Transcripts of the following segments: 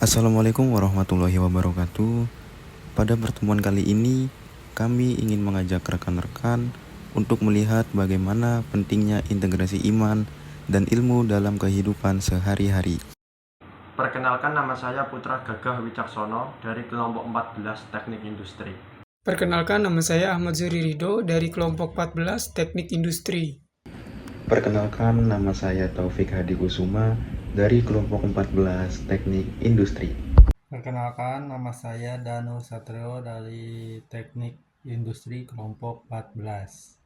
Assalamualaikum warahmatullahi wabarakatuh. Pada pertemuan kali ini, kami ingin mengajak rekan-rekan untuk melihat bagaimana pentingnya integrasi iman dan ilmu dalam kehidupan sehari-hari. Perkenalkan, nama saya Putra Gagah Wicaksono dari kelompok 14 Teknik Industri. Perkenalkan, nama saya Ahmad Zuri Ridho dari kelompok 14 Teknik Industri. Perkenalkan, nama saya Taufik Hadi Kusuma dari kelompok 14 Teknik Industri. Perkenalkan, nama saya Danu Satrio dari Teknik Industri kelompok 14.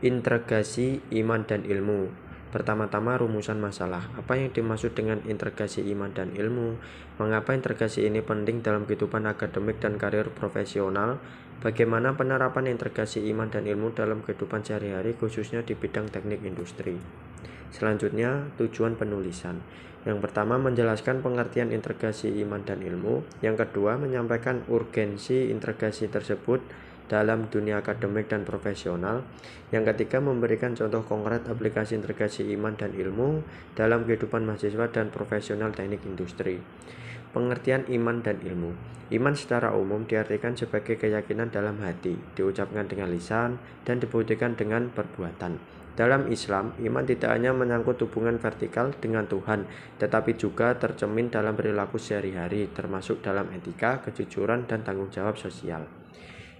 Integrasi iman dan ilmu. Pertama-tama, rumusan masalah. Apa yang dimaksud dengan integrasi iman dan ilmu? Mengapa integrasi ini penting dalam kehidupan akademik dan karir profesional? Bagaimana penerapan integrasi iman dan ilmu dalam kehidupan sehari-hari, khususnya di bidang teknik industri? Selanjutnya, tujuan penulisan. Yang pertama, menjelaskan pengertian integrasi iman dan ilmu. Yang kedua, menyampaikan urgensi integrasi tersebut dalam dunia akademik dan profesional. Yang ketiga, memberikan contoh konkret aplikasi integrasi iman dan ilmu dalam kehidupan mahasiswa dan profesional teknik industri. Pengertian iman dan ilmu. Iman secara umum diartikan sebagai keyakinan dalam hati, diucapkan dengan lisan, dan dibuktikan dengan perbuatan. Dalam Islam, iman tidak hanya menyangkut hubungan vertikal dengan Tuhan, tetapi juga tercermin dalam perilaku sehari-hari, termasuk dalam etika, kejujuran, dan tanggung jawab sosial.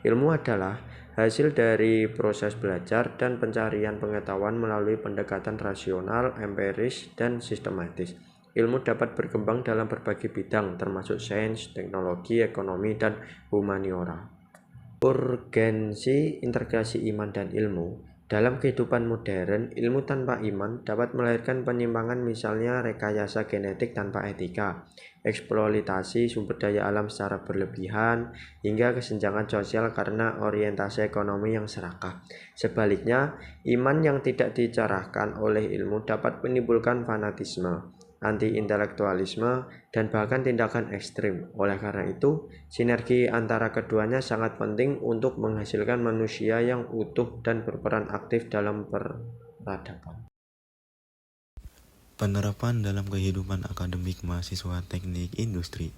Ilmu adalah hasil dari proses belajar dan pencarian pengetahuan melalui pendekatan rasional, empiris, dan sistematis. Ilmu dapat berkembang dalam berbagai bidang, termasuk sains, teknologi, ekonomi, dan humaniora. Urgensi integrasi iman dan ilmu. Dalam kehidupan modern, ilmu tanpa iman dapat melahirkan penyimpangan, misalnya rekayasa genetik tanpa etika, eksploitasi sumber daya alam secara berlebihan, hingga kesenjangan sosial karena orientasi ekonomi yang serakah. Sebaliknya, iman yang tidak dicerahkan oleh ilmu dapat menimbulkan fanatisme, anti-intelektualisme, dan bahkan tindakan ekstrim. Oleh karena itu, sinergi antara keduanya sangat penting untuk menghasilkan manusia yang utuh dan berperan aktif dalam peradaban. Penerapan dalam kehidupan akademik mahasiswa teknik industri.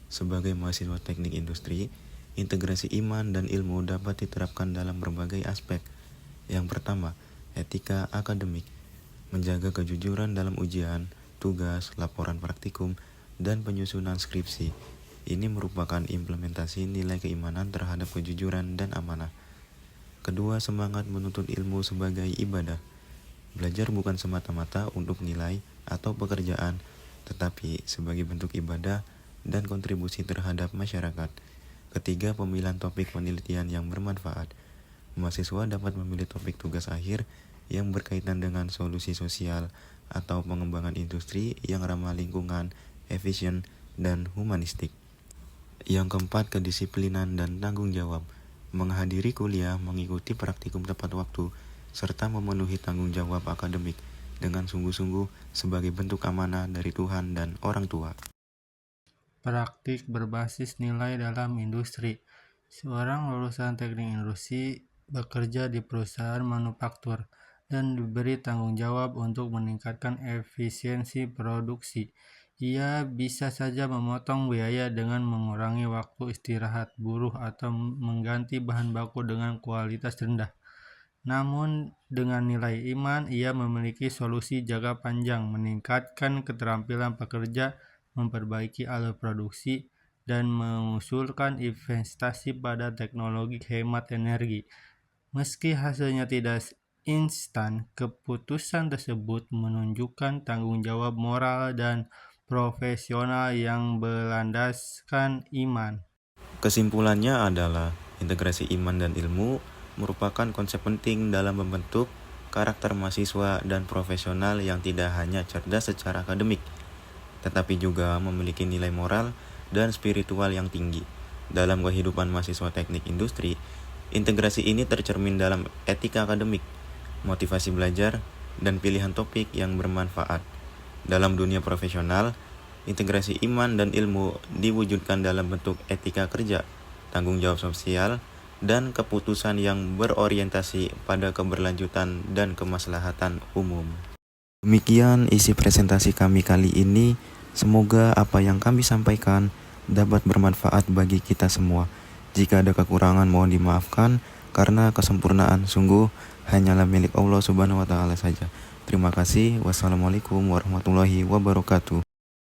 Sebagai mahasiswa teknik industri, integrasi iman dan ilmu dapat diterapkan dalam berbagai aspek. Yang pertama, etika akademik. Menjaga kejujuran dalam ujian, tugas, laporan praktikum, dan penyusunan skripsi. Ini merupakan implementasi nilai keimanan terhadap kejujuran dan amanah. Kedua, semangat menuntut ilmu sebagai ibadah. Belajar bukan semata-mata untuk nilai atau pekerjaan, tetapi sebagai bentuk ibadah dan kontribusi terhadap masyarakat. Ketiga, pemilihan topik penelitian yang bermanfaat. Mahasiswa dapat memilih topik tugas akhir yang berkaitan dengan solusi sosial atau pengembangan industri yang ramah lingkungan, efisien, dan humanistik. Yang keempat, kedisiplinan dan tanggung jawab. Menghadiri kuliah, mengikuti praktikum tepat waktu, serta memenuhi tanggung jawab akademik dengan sungguh-sungguh sebagai bentuk amanah dari Tuhan dan orang tua. Praktik berbasis nilai dalam industri. Seorang lulusan teknik industri bekerja di perusahaan manufaktur dan diberi tanggung jawab untuk meningkatkan efisiensi produksi. Ia bisa saja memotong biaya dengan mengurangi waktu istirahat buruh atau mengganti bahan baku dengan kualitas rendah. Namun dengan nilai iman, ia memiliki solusi jangka panjang, meningkatkan keterampilan pekerja, memperbaiki alat produksi, dan mengusulkan investasi pada teknologi hemat energi. Meski hasilnya tidak instan, keputusan tersebut menunjukkan tanggung jawab moral dan profesional yang berlandaskan iman. Kesimpulannya adalah integrasi iman dan ilmu merupakan konsep penting dalam membentuk karakter mahasiswa dan profesional yang tidak hanya cerdas secara akademik, tetapi juga memiliki nilai moral dan spiritual yang tinggi. Dalam kehidupan mahasiswa teknik industri, integrasi ini tercermin dalam etika akademik, motivasi belajar, dan pilihan topik yang bermanfaat. Dalam dunia profesional, integrasi iman dan ilmu diwujudkan dalam bentuk etika kerja, tanggung jawab sosial, dan keputusan yang berorientasi pada keberlanjutan dan kemaslahatan umum. Demikian isi presentasi kami kali ini. Semoga apa yang kami sampaikan dapat bermanfaat bagi kita semua. Jika ada kekurangan mohon dimaafkan, karena kesempurnaan sungguh hanyalah milik Allah Subhanahu wa Ta'ala saja. Terima kasih. Wassalamualaikum warahmatullahi wabarakatuh.